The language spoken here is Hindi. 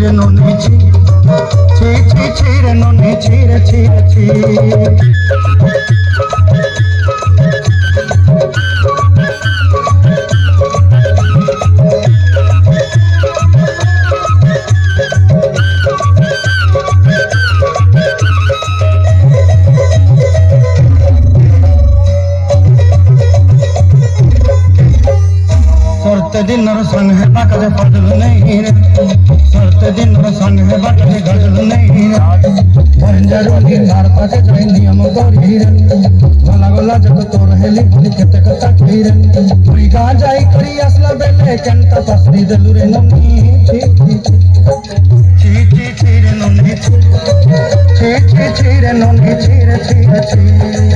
রে ননি ছি ছি ছি ছি রে ননি ছি রে ছি রে ছি सरते दिन संग है बाका जे फजल नहीं रे सरते दिन संग है बाका जे गजल नहीं रे पंजरो की तार पाके जाई नियम गोरी रे गला गला जब तोर हेली बोली केते कता छी रे तुई गा जाई करी असला बेले केंता तसरी दलु रे ननी छी छी छी छी रे ननी छी छी छी रे ननी छी रे छी